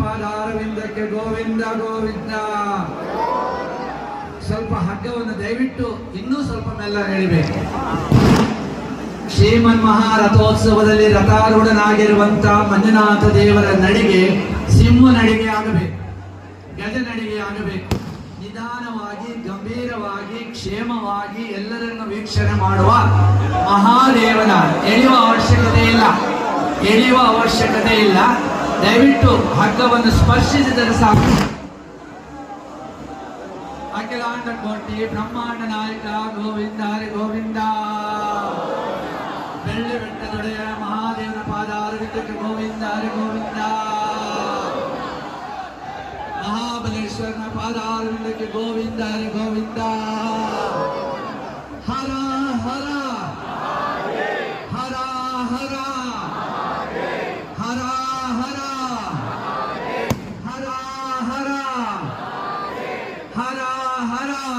ಪಾದಾರವಿಂದಕ್ಕೆ ಗೋವಿಂದ ಗೋವಿಂದ. ಸ್ವಲ್ಪ ಹಗ್ಗವನ್ನು ದಯವಿಟ್ಟು ಇನ್ನೂ ಸ್ವಲ್ಪ ಮೆಲ್ಲ ಎಳಿಬೇಕು. ಶ್ರೀಮನ್ ಮಹಾರಥೋತ್ಸವದಲ್ಲಿ ರಥಾರೂಢನಾಗಿರುವಂತ ಮಂಜುನಾಥ ದೇವರ ನಡಿಗೆ ಸಿಂಹ ನಡಿಗೆ ಆಗಬೇಕು, ಗಜ ನಡಿಗೆ ಆಗಬೇಕು. ನಿಧಾನವಾಗಿ ಗಂಭೀರವಾಗಿ ಕ್ಷೇಮವಾಗಿ ಎಲ್ಲರನ್ನು ವೀಕ್ಷಣೆ ಮಾಡುವ ಮಹಾದೇವನ ಎಳೆಯುವ ಅವಶ್ಯಕತೆ ಇಲ್ಲ. ದಯವಿಟ್ಟು ಹಗ್ಗವನ್ನು ಸ್ಪರ್ಶಿಸಿದರೆ ಸಾಕು. ಅಖಿಲಾಂಡ ಕೋಟಿ ಬ್ರಹ್ಮಾಂಡ ನಾಯಕ ಗೋವಿಂದ ಹರಿ ಗೋವಿಂದ. ಬೆಳ್ಳಿ ಬೆಟ್ಟದೊಡೆಯ ಮಹಾದೇವನ ಪಾದಾರವಿಂದಕ್ಕೆ ಗೋವಿಂದ ಹರಿ ಗೋವಿಂದ. ಮಹಾಬಲೇಶ್ವರನ ಪಾದಾರವಿಂದಕ್ಕೆ ಗೋವಿಂದ ಹರಿ ಗೋವಿಂದ. ಹರ ಹರ ಹರ ಹರ ಹರ ಹರ ಹರ ಹರ ಹರ ಹರ.